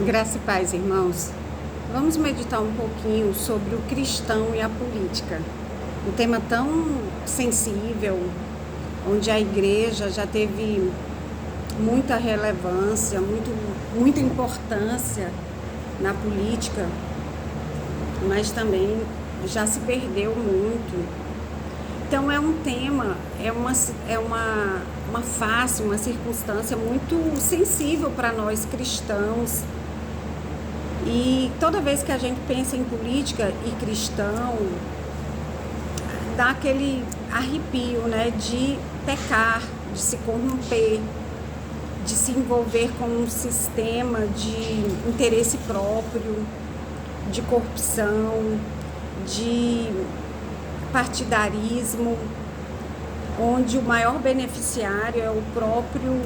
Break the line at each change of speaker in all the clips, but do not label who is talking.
Graça e paz, irmãos. Vamos meditar um pouquinho sobre o cristão e a política. Um tema tão sensível, onde a igreja já teve muita relevância, muita importância na política, mas também já se perdeu muito. Então é um tema, uma face, uma circunstância muito sensível para nós cristãos. E toda vez que a gente pensa em política e cristão, dá aquele arrepio, né, de pecar, de se corromper, de se envolver com um sistema de interesse próprio, de corrupção, de partidarismo, onde o maior beneficiário é o próprio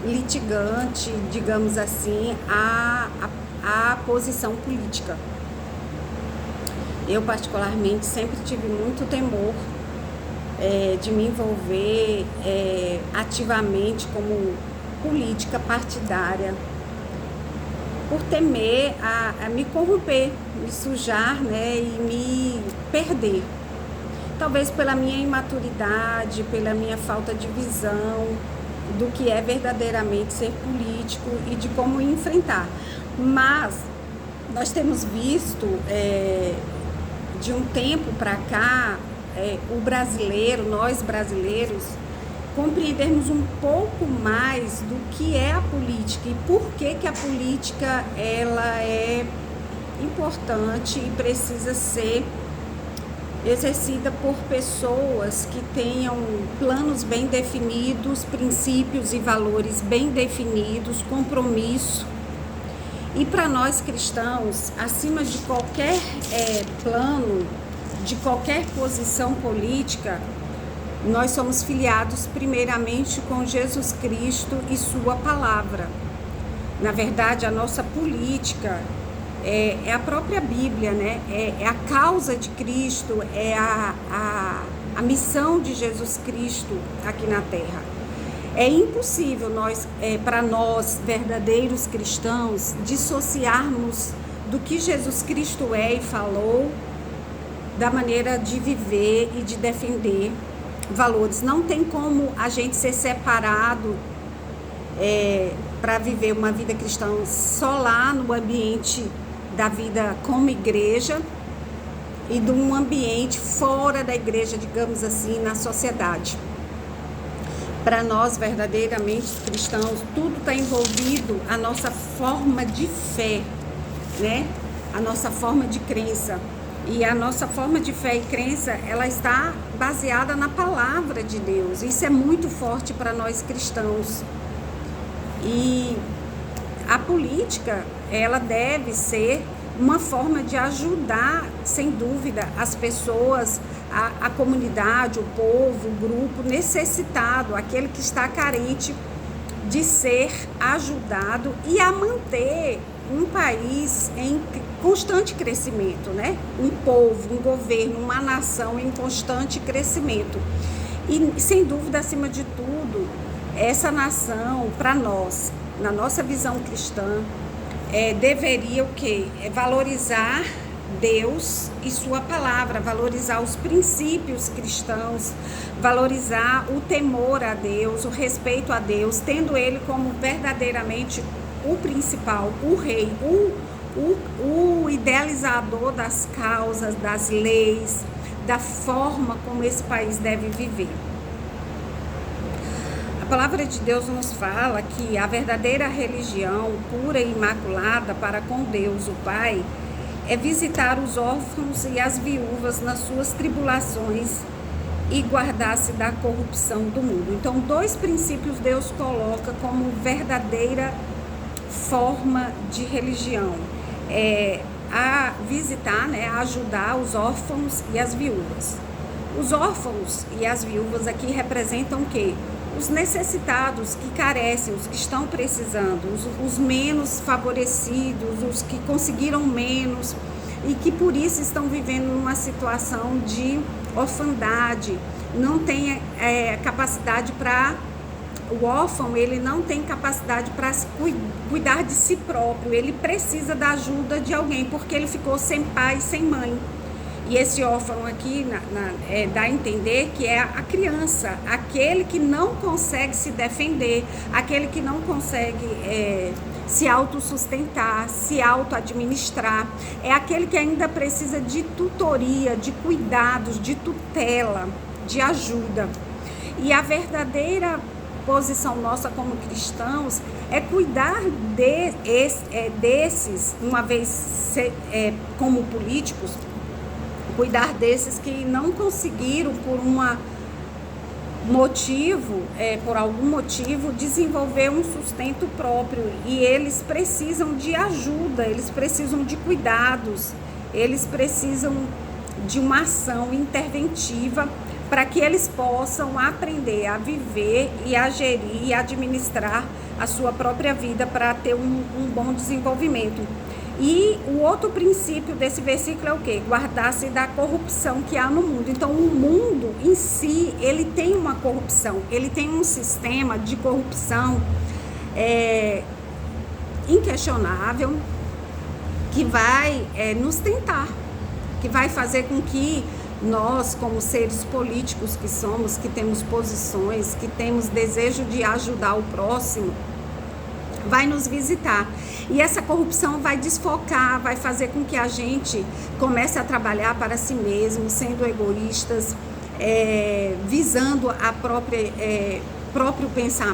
litigante, digamos assim, a posição política. Eu, particularmente, sempre tive muito temor de me envolver ativamente como política partidária, por temer a me corromper, me sujar, né, e me perder. Talvez pela minha imaturidade, pela minha falta de visão do que é verdadeiramente ser político e de como enfrentar. Mas nós temos visto de um tempo para cá o brasileiro, nós brasileiros, compreendermos um pouco mais do que é a política e por que a política ela é importante e precisa ser exercida por pessoas que tenham planos bem definidos, princípios e valores bem definidos, compromisso. E para nós cristãos, acima de qualquer plano, de qualquer posição política, nós somos filiados primeiramente com Jesus Cristo e sua palavra. Na verdade, a nossa política é a própria Bíblia, né? É a causa de Cristo, é a missão de Jesus Cristo aqui na Terra. É impossível para nós, verdadeiros cristãos, dissociarmos do que Jesus Cristo é e falou, da maneira de viver e de defender valores. Não tem como a gente ser separado para viver uma vida cristã só lá no ambiente da vida como igreja e de um ambiente fora da igreja, digamos assim, na sociedade. Para nós, verdadeiramente cristãos, tudo está envolvido a nossa forma de fé, né? A nossa forma de crença. E a nossa forma de fé e crença, ela está baseada na palavra de Deus. Isso é muito forte para nós cristãos. E a política, ela deve ser uma forma de ajudar, sem dúvida, as pessoas, a comunidade, o povo, o grupo necessitado, aquele que está carente de ser ajudado e a manter um país em constante crescimento, né? Um povo, um governo, uma nação em constante crescimento. E, sem dúvida, acima de tudo, essa nação, para nós, na nossa visão cristã, deveria o quê? Valorizar Deus e sua palavra, valorizar os princípios cristãos, valorizar o temor a Deus, o respeito a Deus, tendo Ele como verdadeiramente o principal, o rei, o idealizador das causas, das leis, da forma como esse país deve viver. A palavra de Deus nos fala que a verdadeira religião pura e imaculada para com Deus, o Pai, é visitar os órfãos e as viúvas nas suas tribulações e guardar-se da corrupção do mundo. Então, dois princípios Deus coloca como verdadeira forma de religião. A visitar, né, a ajudar os órfãos e as viúvas. Os órfãos e as viúvas aqui representam o quê? Os necessitados que carecem, os que estão precisando, os menos favorecidos, os que conseguiram menos e que por isso estão vivendo numa situação de orfandade, não têm capacidade para o órfão, ele não tem capacidade para cuidar de si próprio, ele precisa da ajuda de alguém, porque ele ficou sem pai, sem mãe. E esse órfão aqui dá a entender que é a criança, aquele que não consegue se defender, aquele que não consegue se autossustentar, se auto-administrar, é aquele que ainda precisa de tutoria, de cuidados, de tutela, de ajuda. E a verdadeira posição nossa como cristãos é cuidar desses, uma vez como políticos, cuidar desses que não conseguiram por algum motivo, desenvolver um sustento próprio, e eles precisam de ajuda, eles precisam de cuidados, eles precisam de uma ação interventiva para que eles possam aprender a viver e a gerir e administrar a sua própria vida para ter um bom desenvolvimento. E o outro princípio desse versículo é o quê? Guardar-se da corrupção que há no mundo. Então, o mundo em si, ele tem uma corrupção, ele tem um sistema de corrupção inquestionável, que vai nos tentar, que vai fazer com que nós, como seres políticos que somos, que temos posições, que temos desejo de ajudar o próximo, vai nos visitar. E essa corrupção vai desfocar, vai fazer com que a gente comece a trabalhar para si mesmo, sendo egoístas, visando a próprio pensamento.